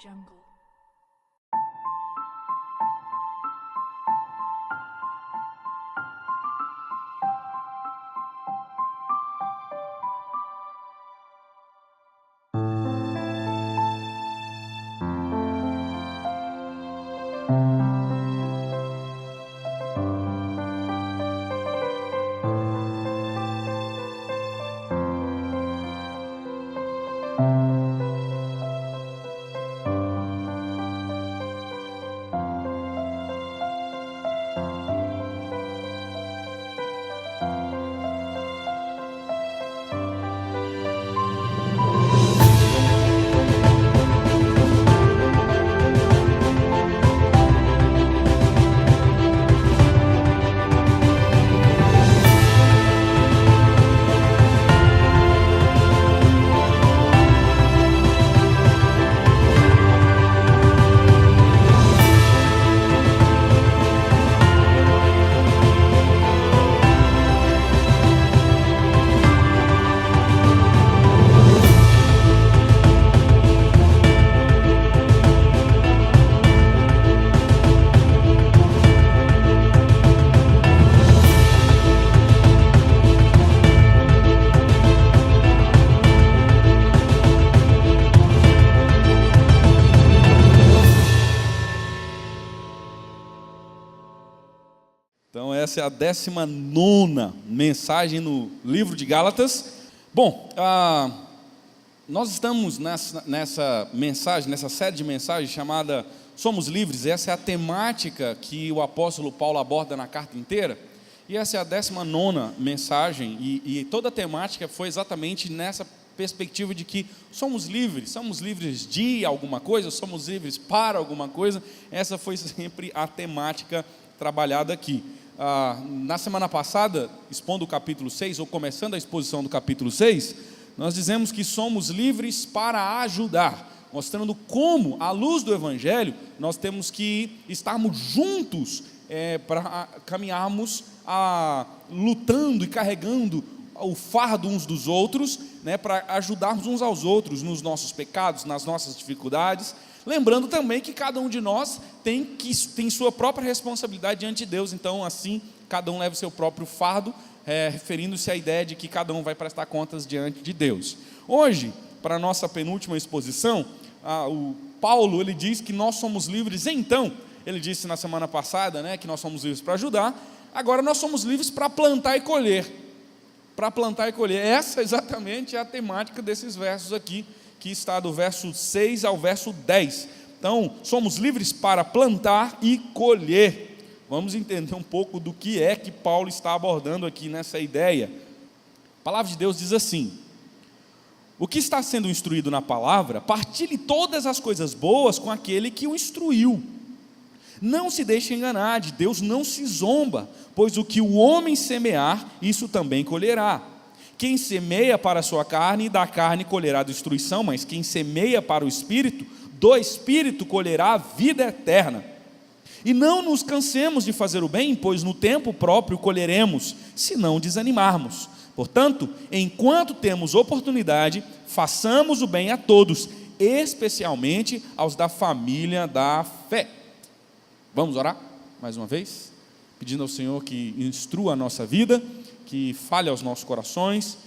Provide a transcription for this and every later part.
Jungle. Então essa é a 19ª mensagem no livro de Gálatas. Bom, nós estamos nessa mensagem, nessa série de mensagens chamada Somos Livres. Essa é a temática que o apóstolo Paulo aborda na carta inteira. E essa é a 19ª mensagem, e toda a temática foi exatamente nessa perspectiva de que somos livres de alguma coisa, somos livres para alguma coisa. Essa foi sempre a temática trabalhada aqui. Na semana passada, expondo o capítulo 6, ou começando a exposição do capítulo 6, nós dizemos que somos livres para ajudar, mostrando como, à luz do Evangelho, nós temos que estarmos juntos para caminharmos lutando e carregando o fardo uns dos outros, para ajudarmos uns aos outros nos nossos pecados, nas nossas dificuldades. Lembrando também que cada um de nós tem sua própria responsabilidade diante de Deus. Então, assim, cada um leva o seu próprio fardo, referindo-se à ideia de que cada um vai prestar contas diante de Deus. Hoje, para a nossa penúltima exposição, o Paulo, ele diz que nós somos livres. Então, ele disse na semana passada, que nós somos livres para ajudar. Agora nós somos livres para plantar e colher. Para plantar e colher. Essa exatamente é a temática desses versos aqui, que está do verso 6 ao verso 10. Então, somos livres para plantar e colher. Vamos entender um pouco do que é que Paulo está abordando aqui nessa ideia. A palavra de Deus diz assim: o que está sendo instruído na palavra, partilhe todas as coisas boas com aquele que o instruiu. Não se deixe enganar, de Deus não se zomba, pois o que o homem semear, isso também colherá. Quem semeia para a sua carne, da carne colherá destruição, mas quem semeia para o Espírito, do Espírito colherá a vida eterna. E não nos cansemos de fazer o bem, pois no tempo próprio colheremos, se não desanimarmos. Portanto, enquanto temos oportunidade, façamos o bem a todos, especialmente aos da família da fé. Vamos orar mais uma vez, pedindo ao Senhor que instrua a nossa vida, que fale aos nossos corações.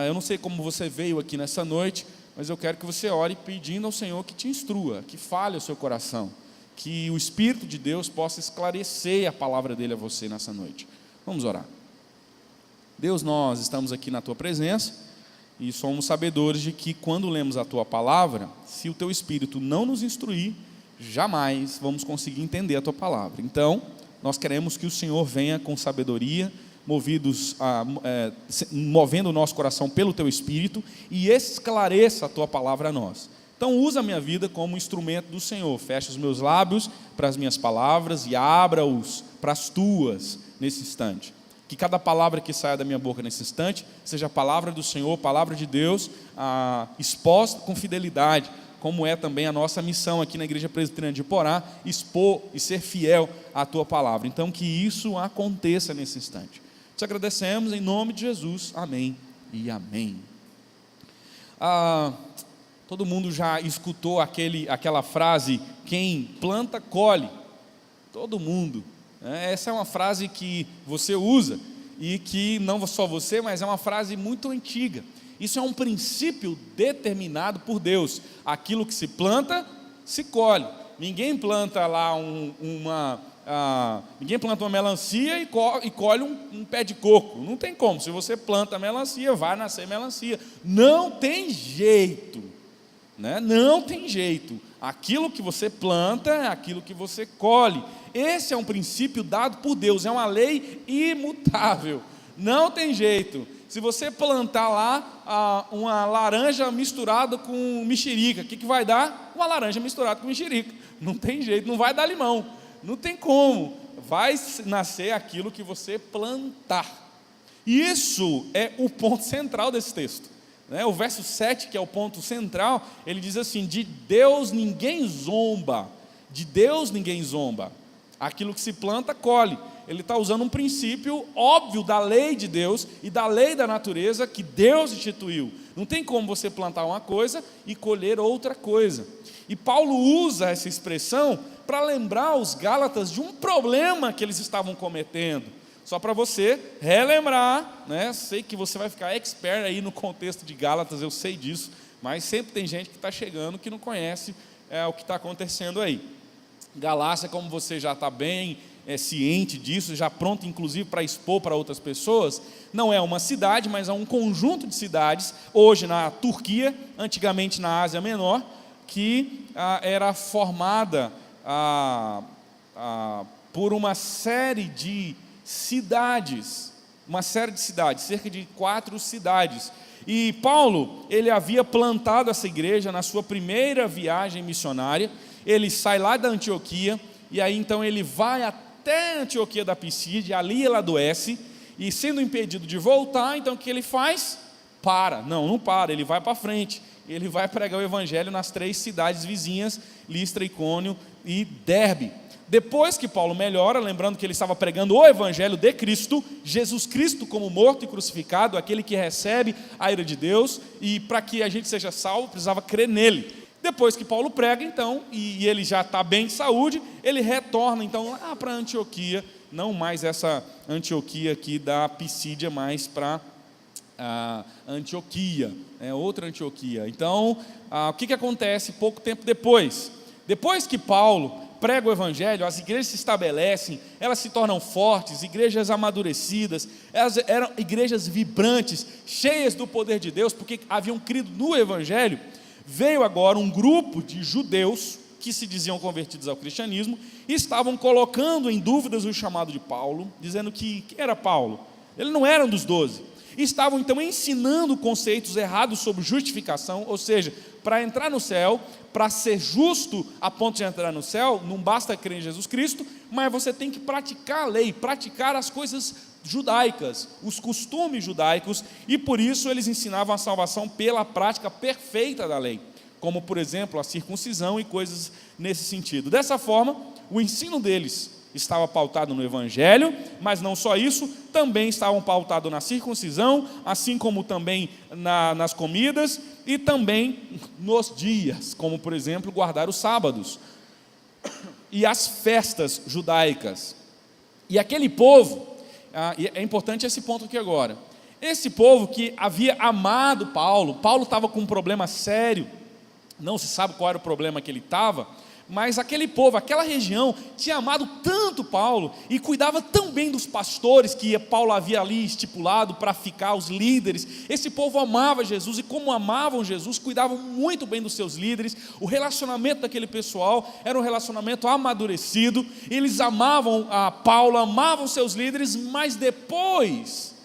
Eu não sei como você veio aqui nessa noite, mas eu quero que você ore pedindo ao Senhor que te instrua, que fale ao seu coração, que o Espírito de Deus possa esclarecer a palavra dele a você nessa noite. Vamos orar. Deus, nós estamos aqui na tua presença e somos sabedores de que quando lemos a tua palavra, se o teu Espírito não nos instruir, jamais vamos conseguir entender a tua palavra. Então, nós queremos que o Senhor venha com sabedoria, movendo o nosso coração pelo teu Espírito, e esclareça a tua palavra a nós. Então usa a minha vida como instrumento do Senhor. Fecha os meus lábios para as minhas palavras e abra-os para as tuas nesse instante. Que cada palavra que saia da minha boca nesse instante seja a palavra do Senhor, palavra de Deus, exposta com fidelidade, como é também a nossa missão aqui na Igreja Presbiteriana de Porá, expor e ser fiel à tua palavra. Então que isso aconteça nesse instante. Te agradecemos em nome de Jesus, amém e amém. Todo mundo já escutou aquela frase, quem planta, colhe. Todo mundo. Essa é uma frase que você usa, e que não só você, mas é uma frase muito antiga. Isso é um princípio determinado por Deus. Aquilo que se planta, se colhe. Ninguém planta lá ninguém planta uma melancia e colhe um pé de coco. Não tem como. Se você planta melancia, vai nascer melancia. Não tem jeito, né? Não tem jeito. Aquilo que você planta é aquilo que você colhe. Esse é um princípio dado por Deus, é uma lei imutável. Não tem jeito. Se você plantar lá uma laranja misturada com mexerica, o que vai dar? Uma laranja misturada com mexerica. Não tem jeito, não vai dar limão. Não tem como. Vai nascer aquilo que você plantar. Isso é o ponto central desse texto. O verso 7, que é o ponto central, ele diz assim: de Deus ninguém zomba. De Deus ninguém zomba. Aquilo que se planta, colhe. Ele está usando um princípio óbvio da lei de Deus e da lei da natureza que Deus instituiu. Não tem como você plantar uma coisa e colher outra coisa. E Paulo usa essa expressão para lembrar os Gálatas de um problema que eles estavam cometendo. Só para você relembrar, né? Sei que você vai ficar expert aí no contexto de Gálatas, eu sei disso, mas sempre tem gente que está chegando que não conhece o que está acontecendo aí. Galácia, como você já está bem ciente disso, já pronto inclusive para expor para outras pessoas, não é uma cidade, mas é um conjunto de cidades, hoje na Turquia, antigamente na Ásia Menor, que era formada por uma série de cidades, cerca de 4 cidades. E Paulo, ele havia plantado essa igreja na sua primeira viagem missionária. Ele sai lá da Antioquia, e aí então ele vai até Antioquia da Pisídia, ali ele adoece, e sendo impedido de voltar, então o que ele faz? Não para, ele vai para frente. Ele vai pregar o evangelho nas 3 cidades vizinhas, Listra, Icônio e Derbe. Depois que Paulo melhora, lembrando que ele estava pregando o evangelho de Cristo, Jesus Cristo como morto e crucificado, aquele que recebe a ira de Deus, e para que a gente seja salvo, precisava crer nele. Depois que Paulo prega, então, e ele já está bem de saúde, ele retorna então lá para Antioquia, não mais essa Antioquia aqui da Pisídia, mas para Antioquia, outra Antioquia. Então, o que acontece pouco tempo depois? Depois que Paulo prega o evangelho, as igrejas se estabelecem, elas se tornam fortes, igrejas amadurecidas, elas eram igrejas vibrantes, cheias do poder de Deus, porque haviam crido no evangelho. Veio agora um grupo de judeus que se diziam convertidos ao cristianismo e estavam colocando em dúvidas o chamado de Paulo, dizendo que quem era Paulo? Ele não era um dos 12. Estavam então ensinando conceitos errados sobre justificação, ou seja, para entrar no céu, para ser justo a ponto de entrar no céu, não basta crer em Jesus Cristo, mas você tem que praticar a lei, praticar as coisas judaicas, os costumes judaicos, e por isso eles ensinavam a salvação pela prática perfeita da lei, como por exemplo a circuncisão e coisas nesse sentido. Dessa forma, o ensino deles estava pautado no evangelho, mas não só isso, também estavam pautados na circuncisão, assim como também nas comidas e também nos dias, como por exemplo guardar os sábados e as festas judaicas. E aquele povo, e é importante esse ponto aqui agora, esse povo que havia amado Paulo estava com um problema sério, não se sabe qual era o problema que ele estava, mas aquele povo, aquela região, tinha amado tanto Paulo e cuidava tão bem dos pastores que Paulo havia ali estipulado para ficar os líderes. Esse povo amava Jesus e, como amavam Jesus, cuidavam muito bem dos seus líderes. O relacionamento daquele pessoal era um relacionamento amadurecido. Eles amavam a Paulo, amavam seus líderes, mas depois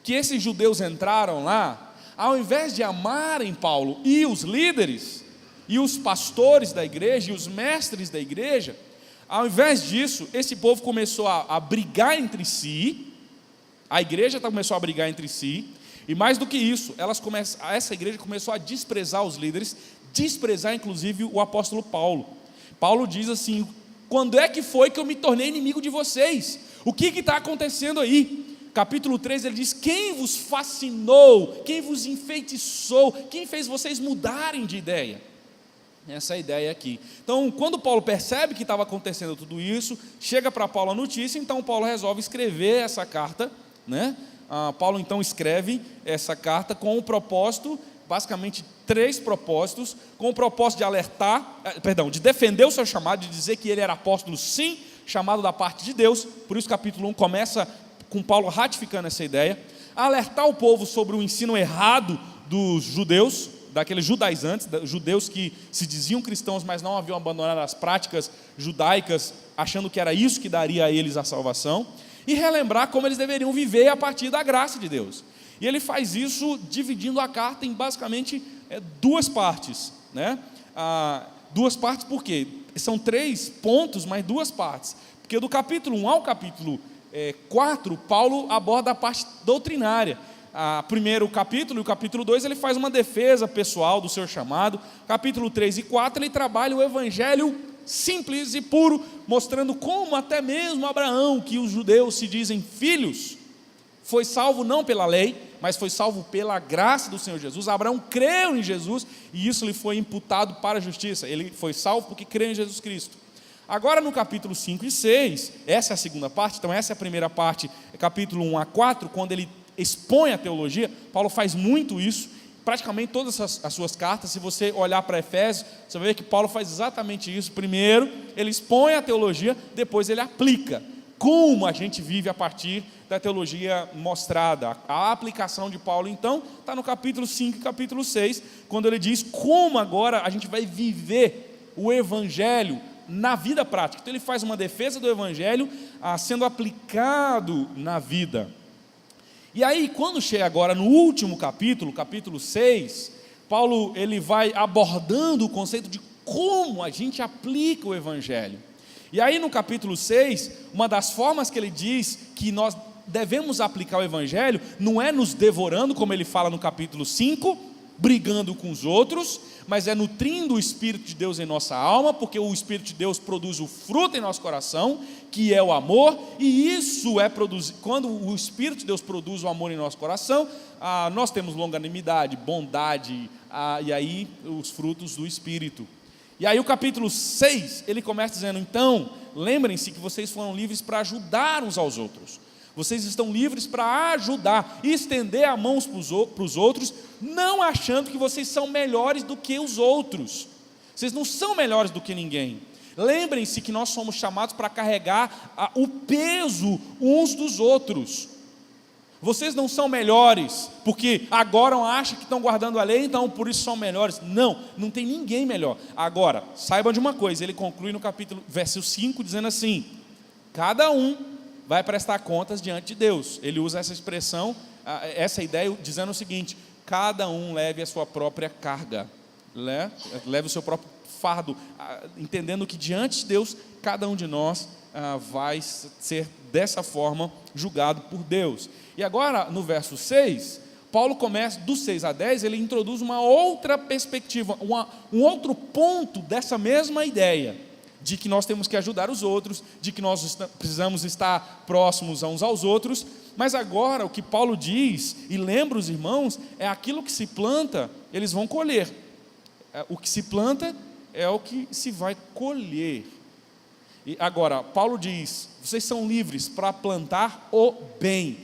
que esses judeus entraram lá, ao invés de amarem Paulo e os líderes, e os pastores da igreja, e os mestres da igreja, ao invés disso, esse povo começou a brigar entre si, a igreja começou a brigar entre si, e mais do que isso, essa igreja começou a desprezar os líderes, desprezar inclusive o apóstolo Paulo. Paulo diz assim: quando é que foi que eu me tornei inimigo de vocês? O que está acontecendo aí? Capítulo 3 ele diz: quem vos fascinou, quem vos enfeitiçou, quem fez vocês mudarem de ideia? Essa é a ideia aqui. Então, quando Paulo percebe que estava acontecendo tudo isso, chega para Paulo a notícia, então Paulo resolve escrever essa carta, né? Paulo então escreve essa carta com o propósito, basicamente 3 propósitos, com o propósito de alertar, de defender o seu chamado, de dizer que ele era apóstolo sim, chamado da parte de Deus. Por isso capítulo 1 começa com Paulo ratificando essa ideia, alertar o povo sobre o ensino errado dos judeus, daqueles judaizantes, judeus que se diziam cristãos, mas não haviam abandonado as práticas judaicas, achando que era isso que daria a eles a salvação, e relembrar como eles deveriam viver a partir da graça de Deus. E ele faz isso dividindo a carta em basicamente 2 partes, né? 2 partes por quê? São 3 pontos, mas 2 partes, porque do capítulo 1 ao capítulo 4, Paulo aborda a parte doutrinária. Primeiro capítulo e o capítulo 2 ele faz uma defesa pessoal do seu chamado. Capítulo 3 e 4 ele trabalha o evangelho simples e puro, mostrando como até mesmo Abraão, que os judeus se dizem filhos, foi salvo não pela lei, mas foi salvo pela graça do Senhor Jesus. Abraão creu em Jesus e isso lhe foi imputado para a justiça. Ele foi salvo porque creu em Jesus Cristo. Agora no capítulo 5 e 6, essa é a segunda parte, então essa é a primeira parte, capítulo 1 a 4, quando ele expõe a teologia. Paulo faz muito isso, praticamente todas as suas cartas. Se você olhar para Efésios, você vai ver que Paulo faz exatamente isso. Primeiro ele expõe a teologia, depois ele aplica como a gente vive a partir da teologia mostrada. A aplicação de Paulo então está no capítulo 5 e capítulo 6, quando ele diz como agora a gente vai viver o evangelho na vida prática. Então ele faz uma defesa do evangelho sendo aplicado na vida. E aí quando chega agora no último capítulo, capítulo 6, Paulo ele vai abordando o conceito de como a gente aplica o evangelho. E aí no capítulo 6, uma das formas que ele diz que nós devemos aplicar o evangelho não é nos devorando, como ele fala no capítulo 5, brigando com os outros, mas é nutrindo o Espírito de Deus em nossa alma, porque o Espírito de Deus produz o fruto em nosso coração, que é o amor, e isso é produzido, quando o Espírito de Deus produz o amor em nosso coração, nós temos longanimidade, bondade, e aí os frutos do Espírito. E aí o capítulo 6, ele começa dizendo, então, lembrem-se que vocês foram livres para ajudar uns aos outros. Vocês estão livres para ajudar, estender a mão para os outros, não achando que vocês são melhores do que os outros. Vocês não são melhores do que ninguém. Lembrem-se que nós somos chamados para carregar o peso uns dos outros. Vocês não são melhores, porque agora acham que estão guardando a lei, então por isso são melhores. Não, não tem ninguém melhor. Agora, saibam de uma coisa, ele conclui no capítulo, verso 5, dizendo assim, cada um vai prestar contas diante de Deus. Ele usa essa expressão, essa ideia, dizendo o seguinte, cada um leve a sua própria carga, leve o seu próprio fardo, entendendo que diante de Deus, cada um de nós vai ser dessa forma julgado por Deus. E agora, no verso 6, Paulo começa, do 6 a 10, ele introduz uma outra perspectiva, um outro ponto dessa mesma ideia, de que nós temos que ajudar os outros, de que nós precisamos estar próximos uns aos outros, mas agora o que Paulo diz, e lembra os irmãos, é aquilo que se planta, eles vão colher. O que se planta é o que se vai colher. E agora, Paulo diz, vocês são livres para plantar o bem,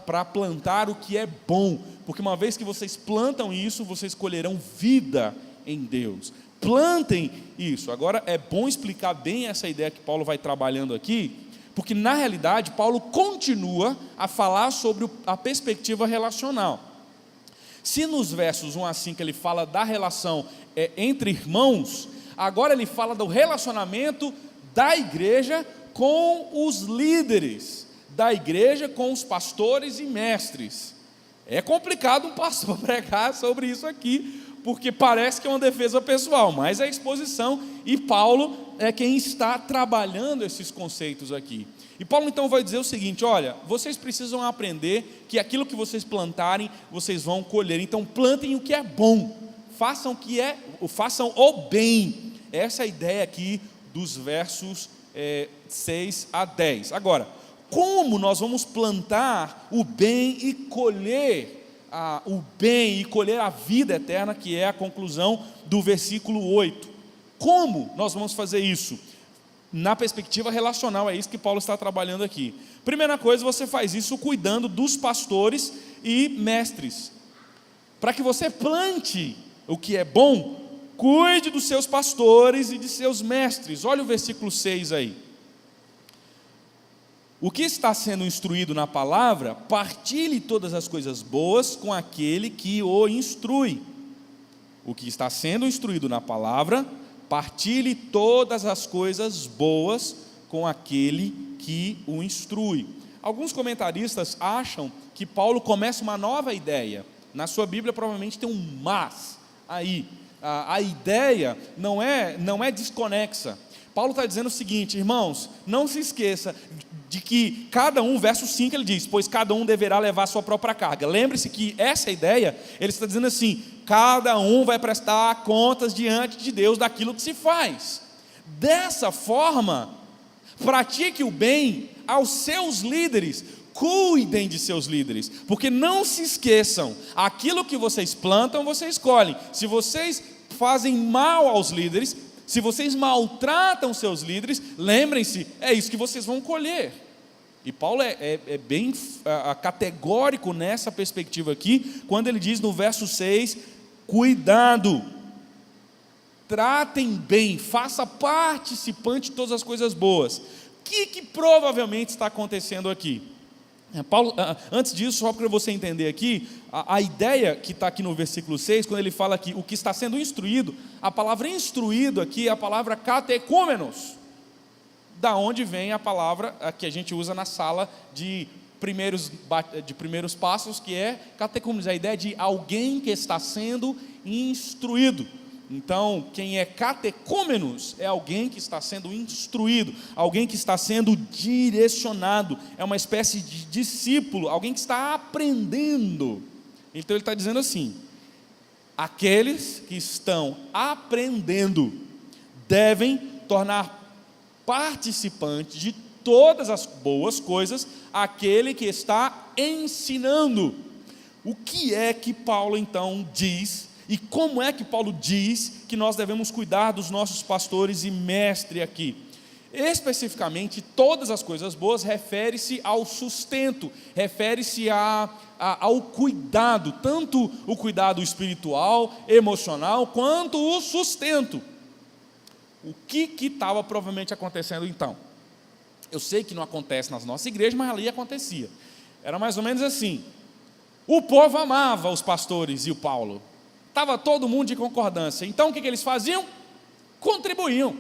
para plantar o que é bom, porque uma vez que vocês plantam isso, vocês colherão vida em Deus. Plantem isso. Agora é bom explicar bem essa ideia que Paulo vai trabalhando aqui, porque na realidade Paulo continua a falar sobre a perspectiva relacional. Se nos versos 1 a 5 ele fala da relação entre irmãos, agora ele fala do relacionamento da igreja com os líderes, da igreja com os pastores e mestres. É complicado um pastor pregar sobre isso aqui, porque parece que é uma defesa pessoal, mas é exposição, e Paulo é quem está trabalhando esses conceitos aqui. E Paulo então vai dizer o seguinte, olha, vocês precisam aprender que aquilo que vocês plantarem, vocês vão colher, então plantem o que é bom, façam o bem. Essa é a ideia aqui dos versos 6 a 10. Agora, como nós vamos plantar o bem e colher o bem e colher a vida eterna, que é a conclusão do versículo 8. Como nós vamos fazer isso? Na perspectiva relacional, é isso que Paulo está trabalhando aqui. Primeira coisa, você faz isso cuidando dos pastores e mestres. Para que você plante o que é bom, cuide dos seus pastores e de seus mestres. Olha o versículo 6 aí. O que está sendo instruído na palavra, partilhe todas as coisas boas com aquele que o instrui. O que está sendo instruído na palavra, partilhe todas as coisas boas com aquele que o instrui. Alguns comentaristas acham que Paulo começa uma nova ideia. Na sua Bíblia provavelmente tem um mas aí. A ideia não é desconexa. Paulo está dizendo o seguinte: irmãos, não se esqueça de que cada um, verso 5 ele diz, pois cada um deverá levar a sua própria carga. Lembre-se que essa ideia, ele está dizendo assim, cada um vai prestar contas diante de Deus daquilo que se faz. Dessa forma, pratique o bem aos seus líderes, cuidem de seus líderes, porque não se esqueçam, aquilo que vocês plantam, vocês colhem. Se vocês fazem mal aos líderes, se vocês maltratam seus líderes, lembrem-se, é isso que vocês vão colher. E Paulo é bem categórico nessa perspectiva aqui, quando ele diz no verso 6, cuidado, tratem bem, faça participante de todas as coisas boas. O que provavelmente está acontecendo aqui? Paulo, antes disso, só para você entender aqui, a ideia que está aqui no versículo 6, quando ele fala aqui, o que está sendo instruído, a palavra instruído aqui é a palavra katechúmenos, da onde vem a palavra que a gente usa na sala de primeiros passos, que é katechúmenos, a ideia de alguém que está sendo instruído. Então, quem é catecúmenos é alguém que está sendo instruído, alguém que está sendo direcionado, é uma espécie de discípulo, alguém que está aprendendo. Então ele está dizendo assim, aqueles que estão aprendendo devem tornar participante de todas as boas coisas aquele que está ensinando. O que é que Paulo então diz? E como é que Paulo diz que nós devemos cuidar dos nossos pastores e mestre aqui? Especificamente, todas as coisas boas refere-se ao sustento, refere-se ao cuidado, tanto o cuidado espiritual, emocional, quanto o sustento. O que estava provavelmente acontecendo então? Eu sei que não acontece nas nossas igrejas, mas ali acontecia. Era mais ou menos assim, o povo amava os pastores e o Paulo. Estava todo mundo de concordância. Então o que eles faziam? Contribuíam,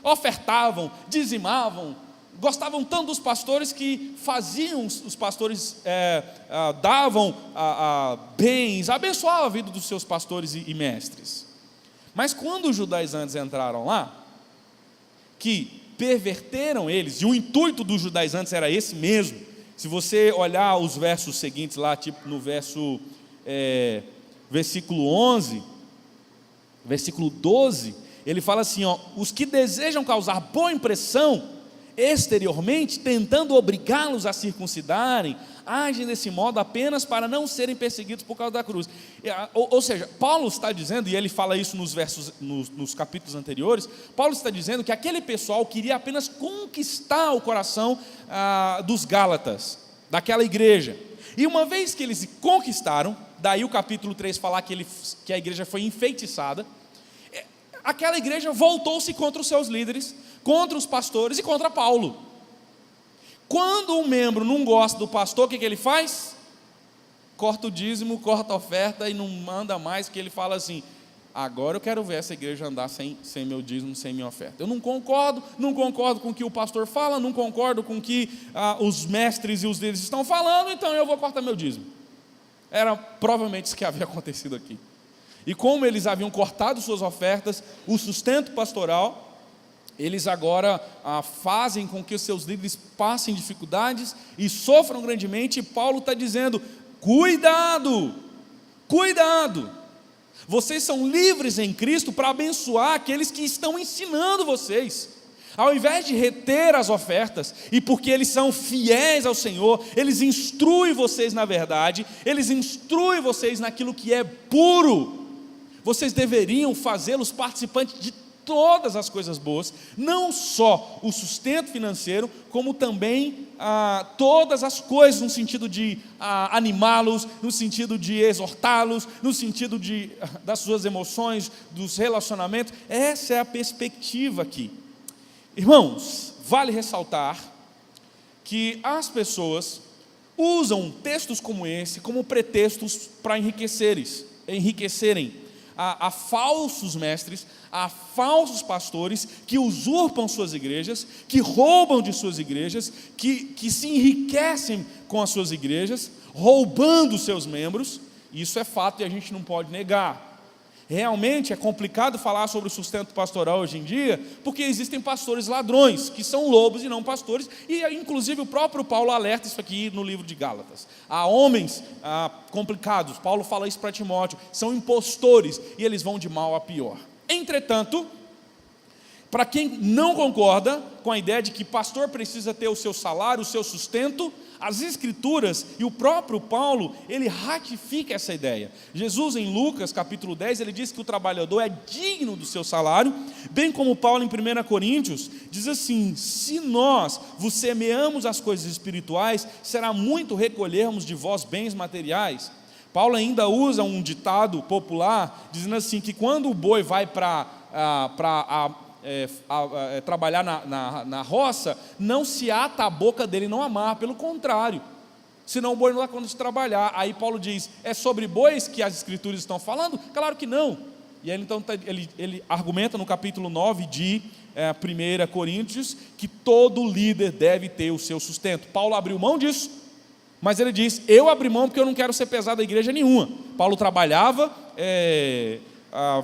ofertavam, dizimavam, gostavam tanto dos pastores que faziam, os pastores davam bens, abençoavam a vida dos seus pastores e mestres. Mas quando os judaizantes entraram lá, que perverteram eles, e o intuito dos judaizantes era esse mesmo, se você olhar os versos seguintes lá, tipo no versículo 11, versículo 12, ele fala assim, os que desejam causar boa impressão exteriormente, tentando obrigá-los a circuncidarem, agem desse modo apenas para não serem perseguidos por causa da cruz. Ou seja, Paulo está dizendo, e ele fala isso nos capítulos anteriores, Paulo está dizendo que aquele pessoal queria apenas conquistar o coração dos Gálatas, daquela igreja. E uma vez que eles conquistaram, daí o capítulo 3 falar que a igreja foi enfeitiçada, aquela igreja voltou-se contra os seus líderes, contra os pastores e contra Paulo. Quando um membro não gosta do pastor, o que ele faz? Corta o dízimo, corta a oferta e não manda mais, que ele fala assim, agora eu quero ver essa igreja andar sem meu dízimo, sem minha oferta. Eu não concordo com o que o pastor fala, não concordo com o que os mestres e os líderes estão falando, então eu vou cortar meu dízimo. Era provavelmente isso que havia acontecido aqui. E como eles haviam cortado suas ofertas, o sustento pastoral, eles agora fazem com que os seus líderes passem dificuldades e sofram grandemente, e Paulo está dizendo, cuidado, vocês são livres em Cristo para abençoar aqueles que estão ensinando vocês, Ao invés de reter as ofertas, e porque eles são fiéis ao Senhor, eles instruem vocês na verdade, eles instruem vocês naquilo que é puro, vocês deveriam fazê-los participantes de todas as coisas boas, não só o sustento financeiro, como também todas as coisas, no sentido de animá-los, no sentido de exortá-los, no sentido das suas emoções, dos relacionamentos. Essa é a perspectiva aqui. Irmãos, vale ressaltar que as pessoas usam textos como esse como pretextos para enriquecerem a falsos mestres, a falsos pastores que usurpam suas igrejas, que roubam de suas igrejas, que se enriquecem com as suas igrejas, roubando seus membros. Isso é fato e a gente não pode negar. Realmente é complicado falar sobre o sustento pastoral hoje em dia, porque existem pastores ladrões, que são lobos e não pastores, e inclusive o próprio Paulo alerta isso aqui no livro de Gálatas. Há homens complicados, Paulo fala isso para Timóteo, são impostores, e eles vão de mal a pior. Entretanto, para quem não concorda com a ideia de que pastor precisa ter o seu salário, o seu sustento, as Escrituras e o próprio Paulo, ele ratifica essa ideia. Jesus, em Lucas capítulo 10, ele diz que o trabalhador é digno do seu salário, bem como Paulo em 1 Coríntios, diz assim: se nós vos semeamos as coisas espirituais, será muito recolhermos de vós bens materiais. Paulo ainda usa um ditado popular, dizendo assim, que quando o boi vai para trabalhar na roça, não se ata a boca dele, não amarra, pelo contrário, senão o boi não dá conta de trabalhar. Aí Paulo diz, é sobre bois que as Escrituras estão falando? Claro que não. E aí, então ele argumenta no capítulo 9 de 1 Coríntios, que todo líder deve ter o seu sustento. Paulo abriu mão disso, mas ele diz, eu abri mão porque eu não quero ser pesado a igreja nenhuma. Paulo trabalhava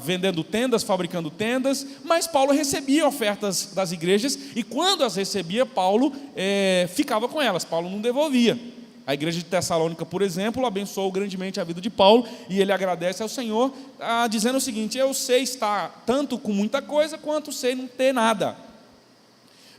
vendendo tendas, fabricando tendas, mas Paulo recebia ofertas das igrejas, e quando as recebia, Paulo ficava com elas, Paulo não devolvia. A igreja de Tessalônica, por exemplo, abençoou grandemente a vida de Paulo, e ele agradece ao Senhor, dizendo o seguinte: eu sei estar tanto com muita coisa, quanto sei não ter nada.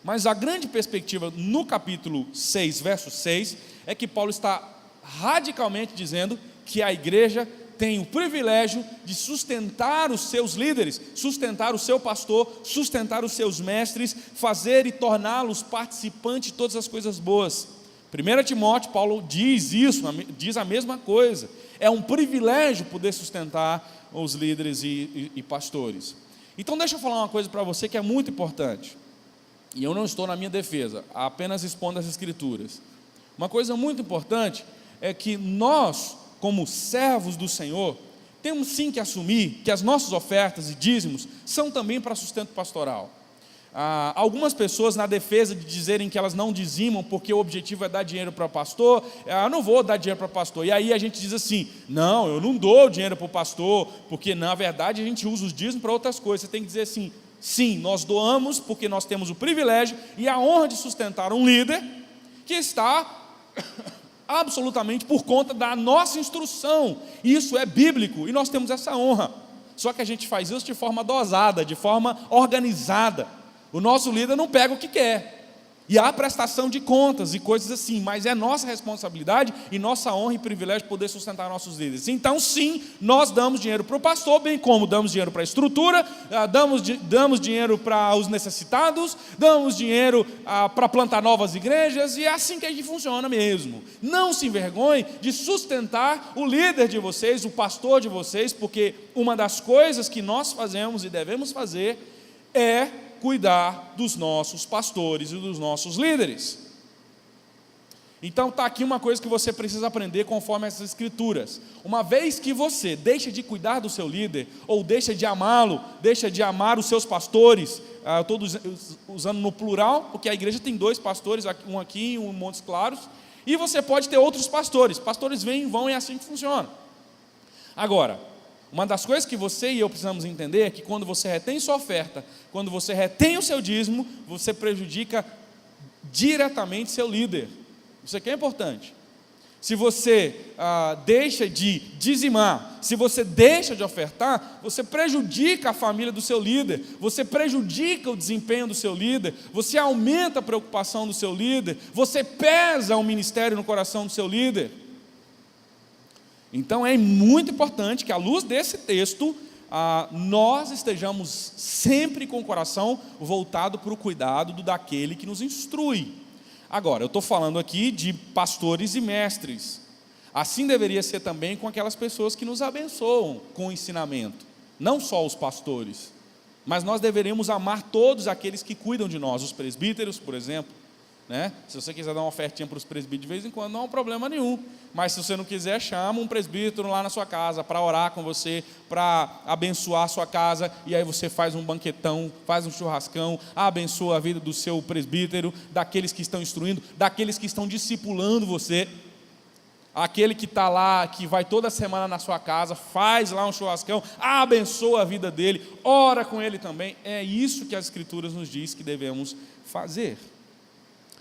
Mas a grande perspectiva no capítulo 6, verso 6, é que Paulo está radicalmente dizendo que a igreja tem o privilégio de sustentar os seus líderes, sustentar o seu pastor, sustentar os seus mestres, fazer e torná-los participantes de todas as coisas boas. 1 Timóteo, Paulo diz isso, diz a mesma coisa. É um privilégio poder sustentar os líderes e pastores. Então deixa eu falar uma coisa para você que é muito importante, e eu não estou na minha defesa, apenas expondo as Escrituras. Uma coisa muito importante é que nós, como servos do Senhor, temos sim que assumir que as nossas ofertas e dízimos são também para sustento pastoral. Algumas pessoas, na defesa de dizerem que elas não dizimam porque o objetivo é dar dinheiro para o pastor, eu não vou dar dinheiro para o pastor, e aí a gente diz assim, não, eu não dou dinheiro para o pastor, porque na verdade a gente usa os dízimos para outras coisas. Você tem que dizer assim, sim, nós doamos porque nós temos o privilégio e a honra de sustentar um líder que está absolutamente por conta da nossa instrução. Isso é bíblico e nós temos essa honra. Só que a gente faz isso de forma dosada, de forma organizada. O nosso líder não pega o que quer. E há prestação de contas e coisas assim, mas é nossa responsabilidade e nossa honra e privilégio poder sustentar nossos líderes. Então sim, nós damos dinheiro para o pastor, bem como damos dinheiro para a estrutura, damos dinheiro para os necessitados, damos dinheiro para plantar novas igrejas, e é assim que a gente funciona mesmo. Não se envergonhe de sustentar o líder de vocês, o pastor de vocês, porque uma das coisas que nós fazemos e devemos fazer é cuidar dos nossos pastores e dos nossos líderes. Então está aqui uma coisa que você precisa aprender conforme essas Escrituras. Uma vez que você deixa de cuidar do seu líder, ou deixa de amá-lo, deixa de amar os seus pastores, eu estou usando no plural, porque a igreja tem 2 pastores, um aqui e um em Montes Claros, e você pode ter outros pastores. Pastores vêm e vão, e é assim que funciona. Agora, uma das coisas que você e eu precisamos entender é que quando você retém sua oferta, quando você retém o seu dízimo, você prejudica diretamente seu líder. Isso aqui é importante. se você deixa de dizimar, se você deixa de ofertar, você prejudica a família do seu líder, você prejudica o desempenho do seu líder, você aumenta a preocupação do seu líder, você pesa o ministério no coração do seu líder. Então é muito importante que, à luz desse texto, nós estejamos sempre com o coração voltado para o cuidado daquele que nos instrui. Agora, eu estou falando aqui de pastores e mestres. Assim deveria ser também com aquelas pessoas que nos abençoam com o ensinamento. Não só os pastores, mas nós deveríamos amar todos aqueles que cuidam de nós. Os presbíteros, por exemplo, né? Se você quiser dar uma ofertinha para os presbíteros de vez em quando, não há problema nenhum. Mas se você não quiser, chama um presbítero lá na sua casa para orar com você, para abençoar a sua casa, e aí você faz um banquetão, faz um churrascão, abençoa a vida do seu presbítero, daqueles que estão instruindo, daqueles que estão discipulando você. Aquele que está lá, que vai toda semana na sua casa, faz lá um churrascão, abençoa a vida dele, ora com ele também. É isso que as Escrituras nos diz que devemos fazer.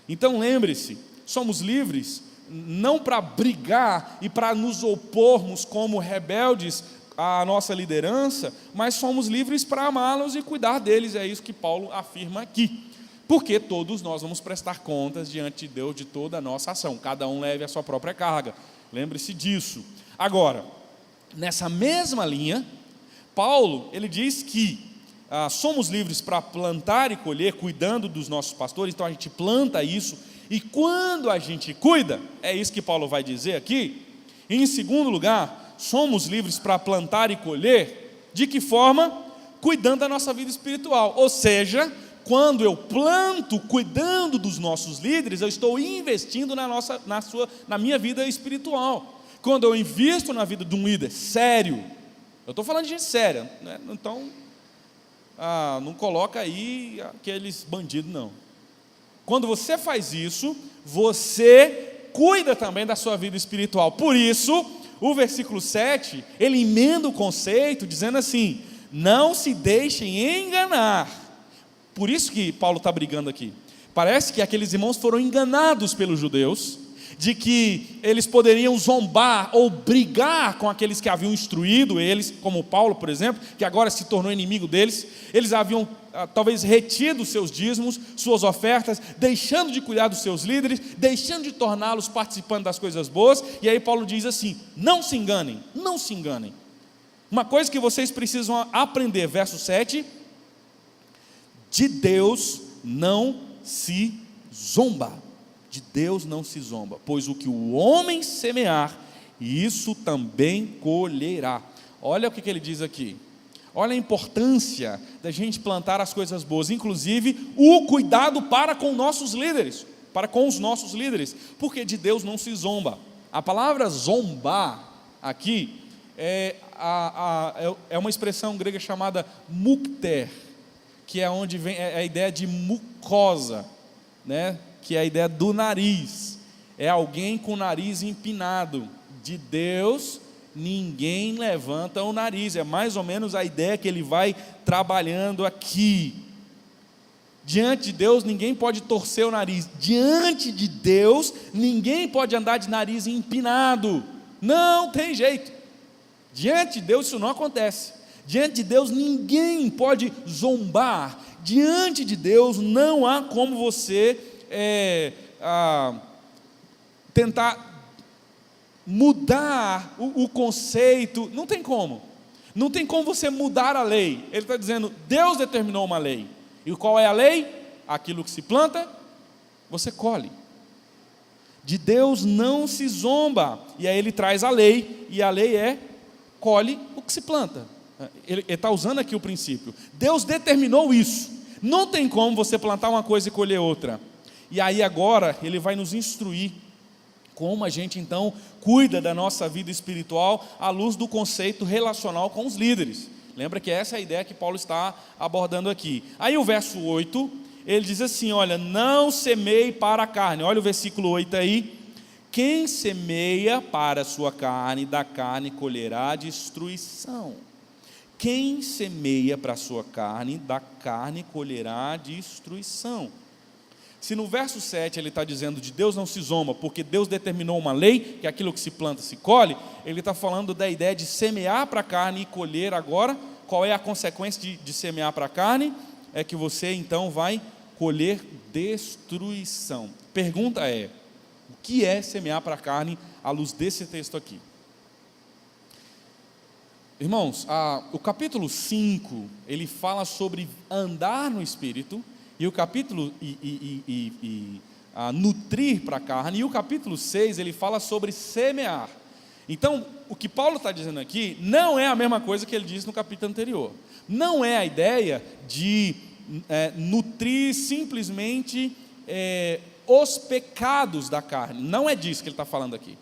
Então lembre-se, somos livres não para brigar e para nos opormos como rebeldes à nossa liderança, mas somos livres para amá-los e cuidar deles. É isso que Paulo afirma aqui, porque todos nós vamos prestar contas diante de Deus de toda a nossa ação, cada um leve a sua própria carga, lembre-se disso. Agora, nessa mesma linha, Paulo, ele diz que somos livres para plantar e colher, cuidando dos nossos pastores. Então a gente planta isso, e quando a gente cuida, é isso que Paulo vai dizer aqui. Em segundo lugar, somos livres para plantar e colher, de que forma? Cuidando da nossa vida espiritual, ou seja, quando eu planto cuidando dos nossos líderes, eu estou investindo na minha vida espiritual. Quando eu invisto na vida de um líder sério, eu estou falando de gente séria, né? Então não coloca aí aqueles bandidos, não. Quando você faz isso, você cuida também da sua vida espiritual. Por isso, o versículo 7, ele emenda o conceito, dizendo assim: não se deixem enganar. Por isso que Paulo está brigando aqui. Parece que aqueles irmãos foram enganados pelos judeus, de que eles poderiam zombar ou brigar com aqueles que haviam instruído eles, como Paulo, por exemplo, que agora se tornou inimigo deles. Eles haviam talvez retido seus dízimos, suas ofertas, deixando de cuidar dos seus líderes, deixando de torná-los participantes das coisas boas. E aí Paulo diz assim: não se enganem, não se enganem. Uma coisa que vocês precisam aprender, verso 7, de Deus não se zomba. De Deus não se zomba, pois o que o homem semear, isso também colherá. Olha o que ele diz aqui. Olha a importância da gente plantar as coisas boas, inclusive o cuidado para com nossos líderes, para com os nossos líderes, porque de Deus não se zomba. A palavra zombar aqui é uma expressão grega chamada mukter, que é onde vem a ideia de mucosa, né? Que é a ideia do nariz. É alguém com o nariz empinado. De Deus ninguém levanta o nariz. É mais ou menos a ideia que ele vai trabalhando aqui. Diante de Deus ninguém pode torcer o nariz. Diante de Deus ninguém pode andar de nariz empinado. Não tem jeito. Diante de Deus isso não acontece. Diante de Deus ninguém pode zombar. Diante de Deus não há como você tentar mudar o conceito. Não tem como. Não tem como você mudar a lei. Ele está dizendo: Deus determinou uma lei. E qual é a lei? Aquilo que se planta, você colhe. De Deus não se zomba. E aí ele traz a lei, e a lei é: colhe o que se planta. Ele está usando aqui o princípio. Deus determinou isso. Não tem como você plantar uma coisa e colher outra. E aí agora ele vai nos instruir como a gente então cuida da nossa vida espiritual à luz do conceito relacional com os líderes. Lembra que essa é a ideia que Paulo está abordando aqui. Aí o verso 8, ele diz assim: olha, não semeie para a carne. Olha o versículo 8 aí. Quem semeia para a sua carne, da carne colherá destruição. Quem semeia para a sua carne, da carne colherá destruição. Se no verso 7 ele está dizendo de Deus não se zomba, porque Deus determinou uma lei, que aquilo que se planta se colhe, ele está falando da ideia de semear para a carne e colher agora. Qual é a consequência de semear para a carne? É que você então vai colher destruição. Pergunta é, o que é semear para a carne à luz desse texto aqui? Irmãos, o capítulo 5, ele fala sobre andar no Espírito, e o capítulo nutrir para a carne, e o capítulo 6 ele fala sobre semear. Então, o que Paulo está dizendo aqui não é a mesma coisa que ele disse no capítulo anterior. Não é a ideia de nutrir simplesmente os pecados da carne. Não é disso que ele está falando aqui.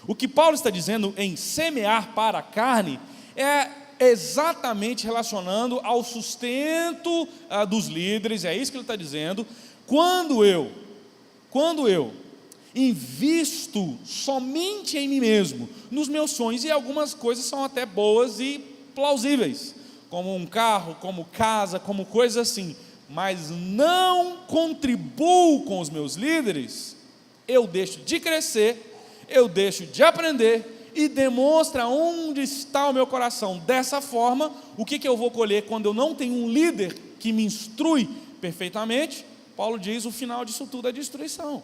O que Paulo está dizendo em semear para a carne é exatamente relacionando ao sustento dos líderes. É isso que ele está dizendo. Quando eu invisto somente em mim mesmo, nos meus sonhos, e algumas coisas são até boas e plausíveis, como um carro, como casa, como coisa assim, mas não contribuo com os meus líderes, eu deixo de crescer, eu deixo de aprender, e demonstra onde está o meu coração. Dessa forma, o que eu vou colher quando eu não tenho um líder que me instrui perfeitamente? Paulo diz, o final disso tudo é destruição.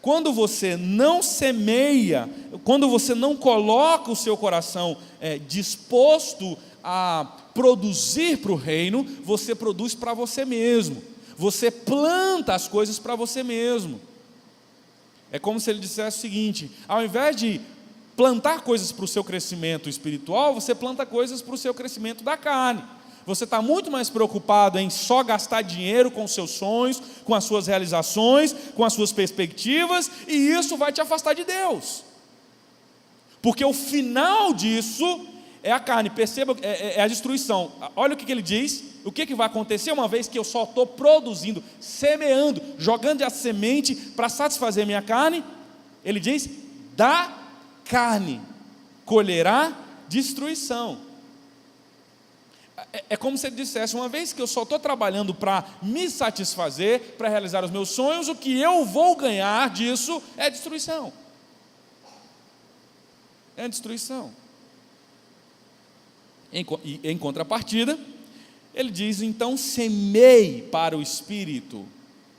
Quando você não semeia, quando você não coloca o seu coração disposto a produzir para o reino, você produz para você mesmo, você planta as coisas para você mesmo. É como se ele dissesse o seguinte: ao invés de plantar coisas para o seu crescimento espiritual, você planta coisas para o seu crescimento da carne. Você está muito mais preocupado em só gastar dinheiro com os seus sonhos, com as suas realizações, com as suas perspectivas, e isso vai te afastar de Deus. Porque o final disso é a carne, perceba, é a destruição. Olha o que ele diz, o que vai acontecer uma vez que eu só estou produzindo, semeando, jogando a semente para satisfazer a minha carne. Ele diz, da carne colherá destruição. É como se ele dissesse, uma vez que eu só estou trabalhando para me satisfazer, para realizar os meus sonhos, o que eu vou ganhar disso é destruição. É destruição. Em contrapartida, ele diz, então semeie para o Espírito,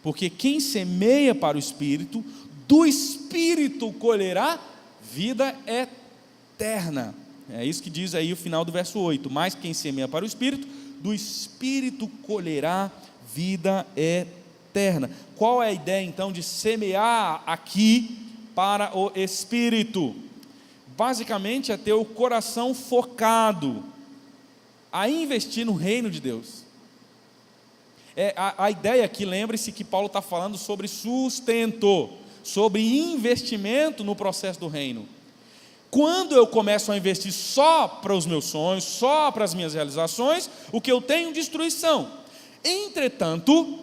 porque quem semeia para o Espírito, do Espírito colherá vida eterna. É isso que diz aí o final do verso 8, mas quem semeia para o Espírito, do Espírito colherá vida eterna. Qual é a ideia então de semear aqui para o Espírito? Basicamente é ter o coração focado a investir no reino de Deus. A ideia aqui, lembre-se que Paulo está falando sobre sustento, sobre investimento no processo do reino. Quando eu começo a investir só para os meus sonhos, só para as minhas realizações, o que eu tenho? Destruição. Entretanto,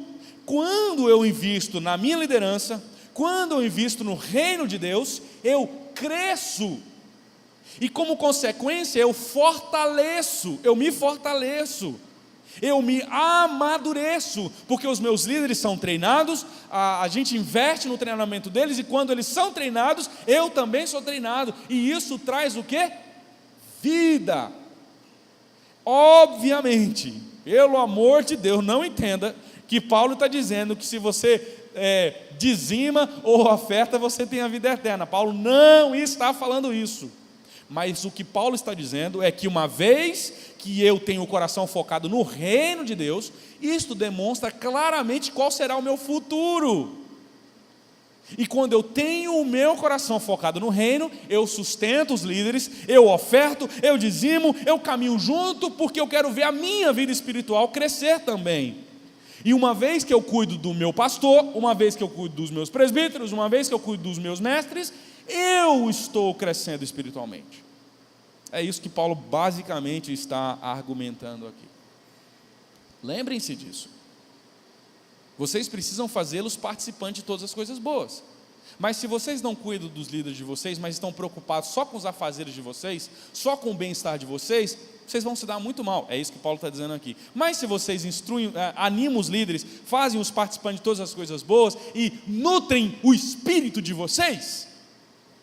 quando eu invisto na minha liderança, quando eu invisto no reino de Deus, eu cresço. E como consequência, eu me fortaleço, eu me amadureço, porque os meus líderes são treinados, a gente investe no treinamento deles, e quando eles são treinados, eu também sou treinado, e isso traz o quê? Vida. Obviamente, pelo amor de Deus, não entenda que Paulo está dizendo que se você dizima ou oferta, você tem a vida eterna. Paulo não está falando isso. Mas o que Paulo está dizendo é que uma vez que eu tenho o coração focado no reino de Deus, isto demonstra claramente qual será o meu futuro. E quando eu tenho o meu coração focado no reino, eu sustento os líderes, eu oferto, eu dizimo, eu caminho junto, porque eu quero ver a minha vida espiritual crescer também. E uma vez que eu cuido do meu pastor, uma vez que eu cuido dos meus presbíteros, uma vez que eu cuido dos meus mestres, eu estou crescendo espiritualmente. É isso que Paulo basicamente está argumentando aqui. Lembrem-se disso. Vocês precisam fazê-los participantes de todas as coisas boas. Mas se vocês não cuidam dos líderes de vocês, mas estão preocupados só com os afazeres de vocês, só com o bem-estar de vocês, vocês vão se dar muito mal. É isso que Paulo está dizendo aqui. Mas se vocês instruem, animam os líderes, fazem os participantes de todas as coisas boas e nutrem o espírito de vocês,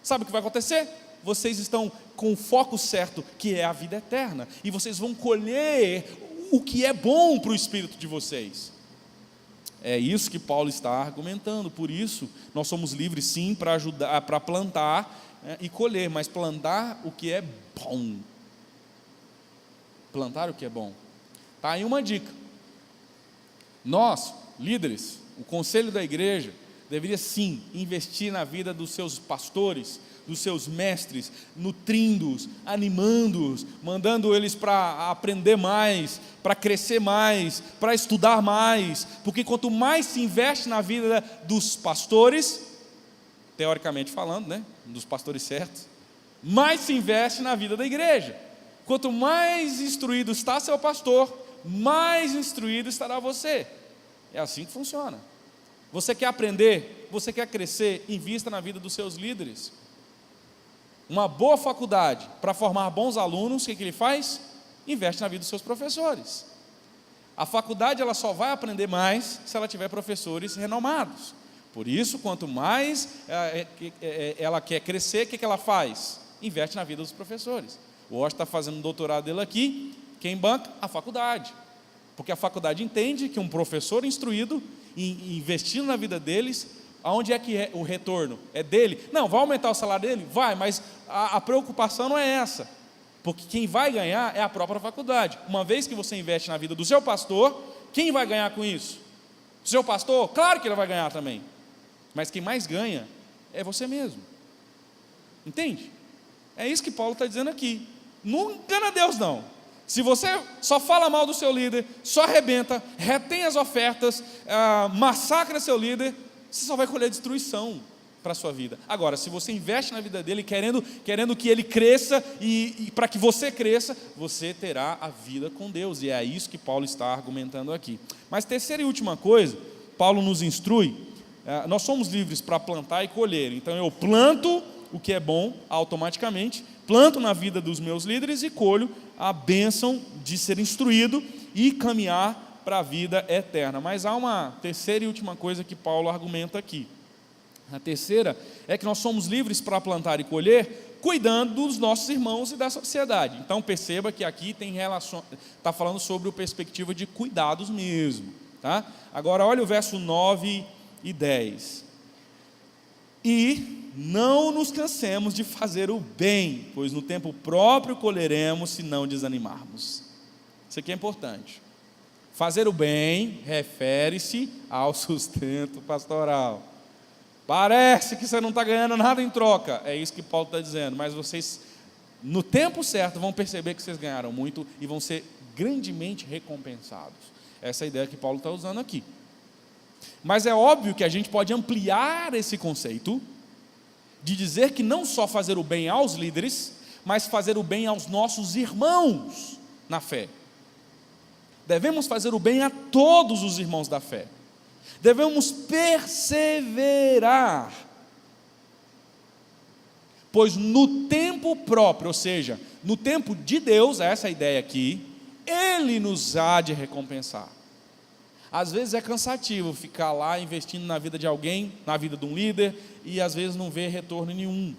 sabe o que vai acontecer? Vocês estão com o foco certo, que é a vida eterna, e vocês vão colher o que é bom para o espírito de vocês. É isso que Paulo está argumentando. Por isso, nós somos livres sim para ajudar, para plantar e colher, mas plantar o que é bom. Plantar o que é bom. Tá aí uma dica. Nós, líderes, o conselho da igreja, deveria sim investir na vida dos seus pastores, dos seus mestres, nutrindo-os, animando-os, mandando eles para aprender mais, para crescer mais, para estudar mais, porque quanto mais se investe na vida dos pastores, teoricamente falando, né, dos pastores certos, mais se investe na vida da igreja. Quanto mais instruído está seu pastor, mais instruído estará você. É assim que funciona. Você quer aprender, você quer crescer, invista na vida dos seus líderes. Uma boa faculdade para formar bons alunos, o que ele faz? Investe na vida dos seus professores. A faculdade ela só vai aprender mais se ela tiver professores renomados. Por isso, quanto mais ela quer crescer, o que ela faz? Investe na vida dos professores. O Washington está fazendo um doutorado dele aqui, quem banca? A faculdade. Porque a faculdade entende que um professor instruído, investindo na vida deles, aonde é que é o retorno? É dele? Não, vai aumentar o salário dele? Vai, mas a preocupação não é essa. Porque quem vai ganhar é a própria faculdade. Uma vez que você investe na vida do seu pastor, quem vai ganhar com isso? O seu pastor? Claro que ele vai ganhar também. Mas quem mais ganha é você mesmo. Entende? É isso que Paulo está dizendo aqui. Não engana Deus não. Se você só fala mal do seu líder, só arrebenta, retém as ofertas, massacra seu líder, você só vai colher destruição para a sua vida. Agora, se você investe na vida dele, querendo que ele cresça e para que você cresça, você terá a vida com Deus. E é isso que Paulo está argumentando aqui. Mas terceira e última coisa, Paulo nos instrui, nós somos livres para plantar e colher. Então eu planto o que é bom automaticamente, planto na vida dos meus líderes e colho a bênção de ser instruído e caminhar para a vida eterna. Mas há uma terceira e última coisa que Paulo argumenta aqui. A terceira é que nós somos livres para plantar e colher, cuidando dos nossos irmãos e da sociedade. Então perceba que aqui está falando sobre a perspectiva de cuidados mesmo. Tá? Agora olha o verso 9 e 10. E não nos cansemos de fazer o bem, pois no tempo próprio colheremos se não desanimarmos. Isso aqui é importante. Fazer o bem refere-se ao sustento pastoral. Parece que você não está ganhando nada em troca, é isso que Paulo está dizendo, mas vocês, no tempo certo, vão perceber que vocês ganharam muito e vão ser grandemente recompensados. Essa é a ideia que Paulo está usando aqui. Mas é óbvio que a gente pode ampliar esse conceito de dizer que não só fazer o bem aos líderes, mas fazer o bem aos nossos irmãos na fé. Devemos fazer o bem a todos os irmãos da fé. Devemos perseverar, pois no tempo próprio, ou seja, no tempo de Deus, essa é a ideia aqui, Ele nos há de recompensar. Às vezes é cansativo ficar lá investindo na vida de alguém, na vida de um líder, e às vezes não ver retorno nenhum.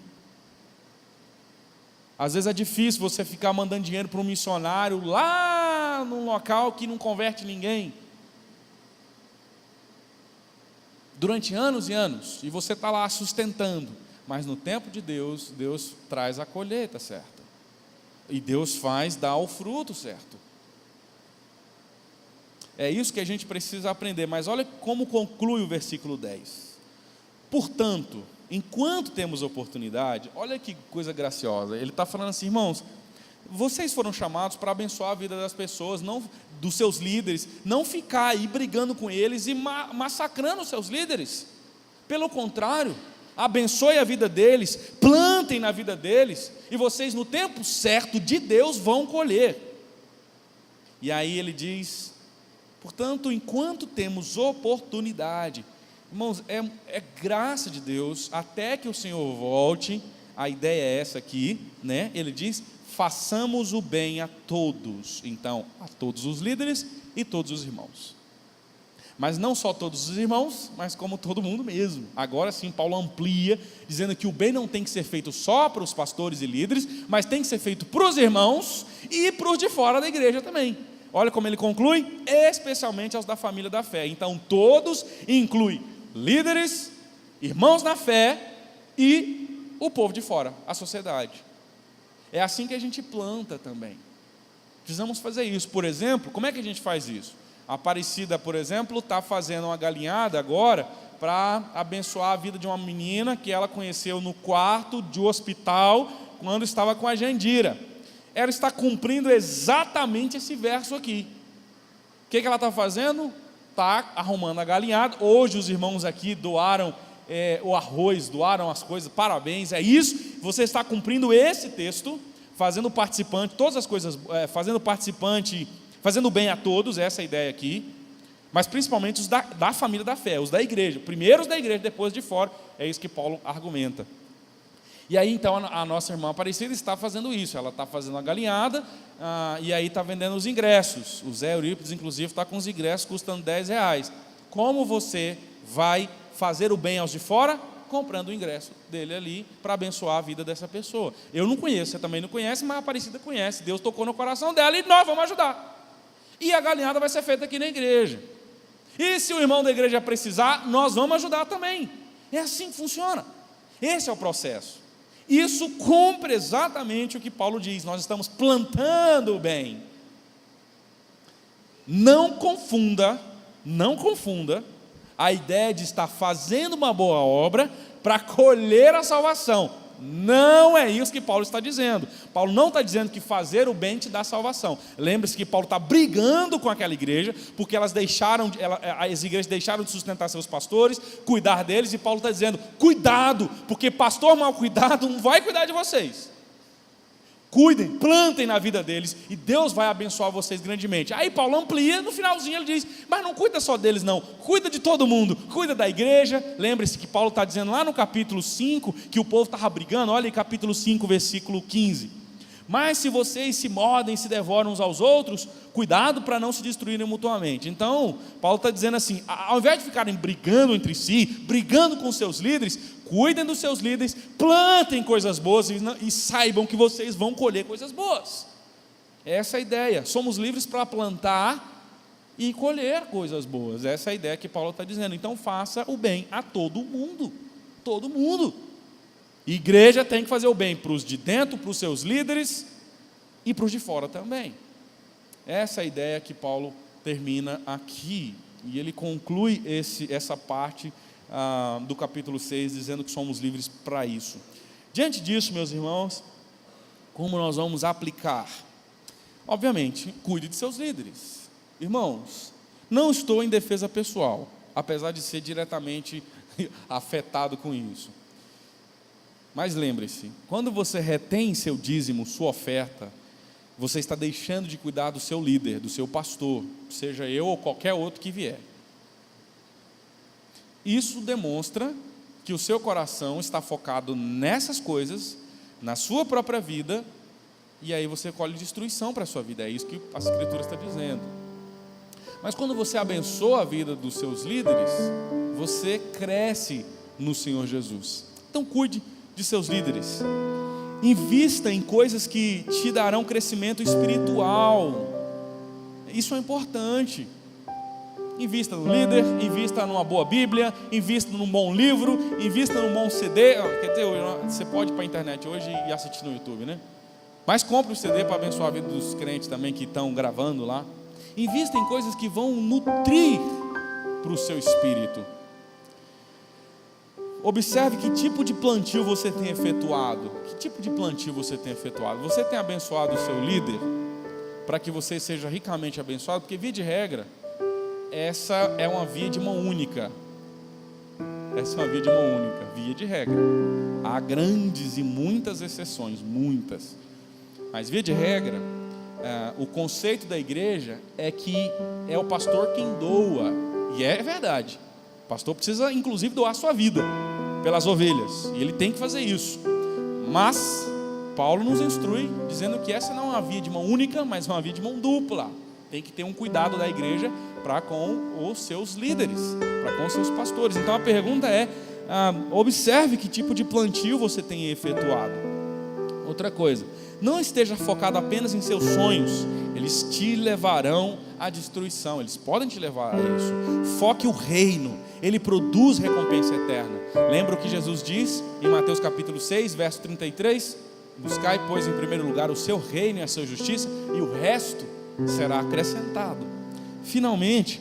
Às vezes é difícil você ficar mandando dinheiro para um missionário lá num local que não converte ninguém. Durante anos e anos, e você está lá sustentando, mas no tempo de Deus, Deus traz a colheita certa, e Deus dá o fruto certo. É isso que a gente precisa aprender, mas olha como conclui o versículo 10. Portanto, enquanto temos oportunidade, olha que coisa graciosa, ele está falando assim, irmãos, vocês foram chamados para abençoar a vida das pessoas, não dos seus líderes, não ficar aí brigando com eles e massacrando os seus líderes. Pelo contrário, abençoe a vida deles, plantem na vida deles, e vocês no tempo certo de Deus vão colher. E aí ele diz, portanto, enquanto temos oportunidade, Irmãos, é graça de Deus, até que o Senhor volte. A ideia é essa aqui, né? Ele diz: façamos o bem a todos. Então, a todos os líderes e todos os irmãos. Mas não só todos os irmãos, mas como todo mundo mesmo. Agora sim, Paulo amplia, dizendo que o bem não tem que ser feito só para os pastores e líderes, mas tem que ser feito para os irmãos e para os de fora da igreja também. Olha como ele conclui: especialmente aos da família da fé. Então, todos inclui líderes, irmãos na fé e o povo de fora, a sociedade. É assim que a gente planta também. Precisamos fazer isso. Por exemplo, como é que a gente faz isso? A Aparecida, por exemplo, está fazendo uma galinhada agora para abençoar a vida de uma menina que ela conheceu no quarto de hospital quando estava com a Jandira. Ela está cumprindo exatamente esse verso aqui. O que ela está fazendo? Está arrumando a galinhada. Hoje os irmãos aqui doaram o arroz, doaram as coisas, parabéns, é isso. Você está cumprindo esse texto, fazendo participante, todas as coisas, fazendo participante, fazendo bem a todos, essa é a ideia aqui, mas principalmente os da família da fé, os da igreja, primeiro os da igreja, depois de fora, é isso que Paulo argumenta. E aí então a nossa irmã Aparecida está fazendo isso, ela está fazendo a galinhada, e aí está vendendo os ingressos. O Zé Eurípides inclusive está com os ingressos custando R$10. Como você vai fazer o bem aos de fora? Comprando o ingresso dele ali, para abençoar a vida dessa pessoa. Eu não conheço, você também não conhece, mas a Aparecida conhece. Deus tocou no coração dela e nós vamos ajudar. E a galinhada vai ser feita aqui na igreja. E se o irmão da igreja precisar, nós vamos ajudar também. É assim que funciona. Esse é o processo. Isso cumpre exatamente o que Paulo diz: nós estamos plantando o bem. Não confunda a ideia de estar fazendo uma boa obra para colher a salvação. Não é isso que Paulo está dizendo. Paulo não está dizendo que fazer o bem te dá salvação. Lembre-se que Paulo está brigando com aquela igreja, porque as igrejas deixaram de sustentar seus pastores, cuidar deles, e Paulo está dizendo: cuidado, porque pastor mal cuidado não vai cuidar de vocês. Cuidem, plantem na vida deles, e Deus vai abençoar vocês grandemente. Aí Paulo amplia, no finalzinho ele diz: mas não cuida só deles não, cuida de todo mundo, cuida da igreja. Lembre-se que Paulo está dizendo lá no capítulo 5, que o povo estava brigando. Olha aí capítulo 5, versículo 15: mas se vocês se mordem e se devoram uns aos outros, cuidado para não se destruírem mutuamente. Então, Paulo está dizendo assim: ao invés de ficarem brigando entre si, brigando com seus líderes, cuidem dos seus líderes, plantem coisas boas e saibam que vocês vão colher coisas boas. Essa é a ideia. Somos livres para plantar e colher coisas boas. Essa é a ideia que Paulo está dizendo. Então faça o bem a todo mundo. Todo mundo. Igreja tem que fazer o bem para os de dentro, para os seus líderes e para os de fora também. Essa é a ideia que Paulo termina aqui. E ele conclui essa parte do capítulo 6, dizendo que somos livres para isso. Diante disso, meus irmãos, como nós vamos aplicar? Obviamente, cuide de seus líderes. Irmãos, não estou em defesa pessoal, apesar de ser diretamente afetado com isso. Mas lembre-se, quando você retém seu dízimo, sua oferta, você está deixando de cuidar do seu líder, do seu pastor, seja eu ou qualquer outro que vier. Isso demonstra que o seu coração está focado nessas coisas, na sua própria vida, e aí você colhe destruição para a sua vida. É isso que a Escritura está dizendo. Mas quando você abençoa a vida dos seus líderes, você cresce no Senhor Jesus. Então cuide de seus líderes. Invista em coisas que te darão crescimento espiritual. Isso é importante. Invista no líder, invista numa boa Bíblia, invista num bom livro, invista num bom CD. Quer dizer, você pode ir para a internet hoje e assistir no YouTube, né? Mas compre o CD para abençoar a vida dos crentes também que estão gravando lá. Invista em coisas que vão nutrir para o seu espírito. Observe que tipo de plantio você tem efetuado. Que tipo de plantio você tem efetuado? Você tem abençoado o seu líder para que você seja ricamente abençoado? Porque, via de regra, essa é uma via de mão única. Essa é uma via de mão única, via de regra. Há grandes e muitas exceções, muitas. Mas, via de regra, o conceito da igreja é que é o pastor quem doa. E é verdade. O pastor precisa, inclusive, doar sua vida pelas ovelhas, e ele tem que fazer isso. Mas Paulo nos instrui, dizendo que essa não é uma via de mão única, mas uma via de mão dupla. Tem que ter um cuidado da igreja para com os seus líderes, para com os seus pastores. Então a pergunta é, observe que tipo de plantio você tem efetuado. Outra coisa, não esteja focado apenas em seus sonhos, eles te levarão à destruição, eles podem te levar a isso. Foque o reino, ele produz recompensa eterna. Lembra o que Jesus diz em Mateus capítulo 6, verso 33? Buscai, pois, em primeiro lugar o seu reino e a sua justiça, e o resto será acrescentado. Finalmente,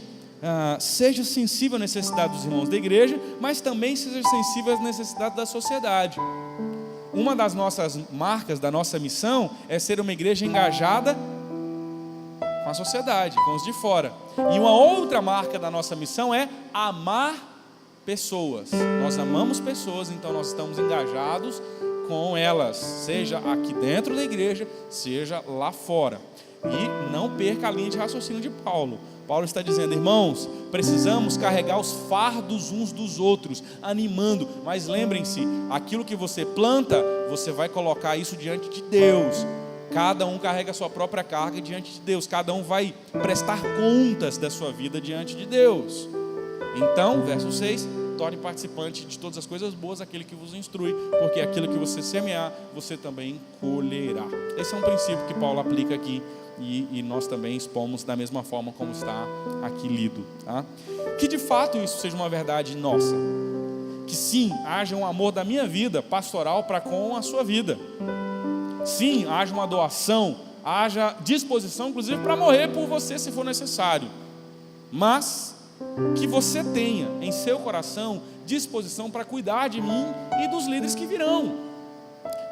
seja sensível à necessidade dos irmãos da igreja, mas também seja sensível às necessidades da sociedade. Uma das nossas marcas, da nossa missão, é ser uma igreja engajada com a sociedade, com os de fora. E uma outra marca da nossa missão é amar pessoas. Nós amamos pessoas, então nós estamos engajados com elas, seja aqui dentro da igreja, seja lá fora. E não perca a linha de raciocínio de Paulo. Paulo está dizendo, irmãos, precisamos carregar os fardos uns dos outros, animando, mas lembrem-se, aquilo que você planta, você vai colocar isso diante de Deus. Cada um carrega a sua própria carga diante de Deus, cada um vai prestar contas da sua vida diante de Deus. Então, verso 6, torne participante de todas as coisas boas aquele que vos instrui, porque aquilo que você semear, você também colherá. Esse é um princípio que Paulo aplica aqui, e nós também expomos da mesma forma como está aqui lido, tá? Que de fato isso seja uma verdade nossa, que sim, haja um amor da minha vida pastoral para com a sua vida, sim, haja uma doação, haja disposição inclusive para morrer por você se for necessário, mas que você tenha em seu coração disposição para cuidar de mim e dos líderes que virão,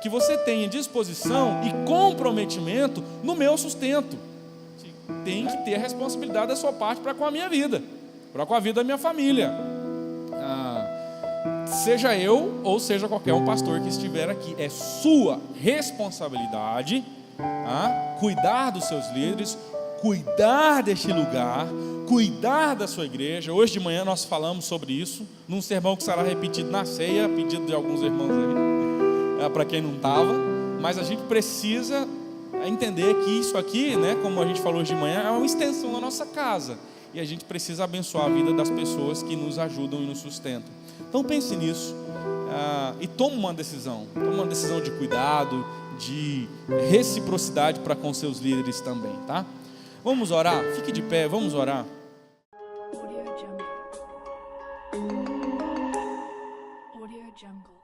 que você tenha disposição e comprometimento no meu sustento. Tem que ter a responsabilidade da sua parte para com a minha vida, para com a vida da minha família, seja eu ou seja qualquer um pastor que estiver aqui. É sua responsabilidade cuidar dos seus líderes, cuidar deste lugar, cuidar da sua igreja. Hoje de manhã nós falamos sobre isso num sermão que será repetido na ceia, a pedido de alguns irmãos aí, para quem não estava, mas a gente precisa entender que isso aqui, né, como a gente falou hoje de manhã, é uma extensão da nossa casa, e a gente precisa abençoar a vida das pessoas que nos ajudam e nos sustentam. Então pense nisso, e tome uma decisão de cuidado, de reciprocidade para com seus líderes também, tá? Vamos orar? Fique de pé, vamos orar. Audio Jungle.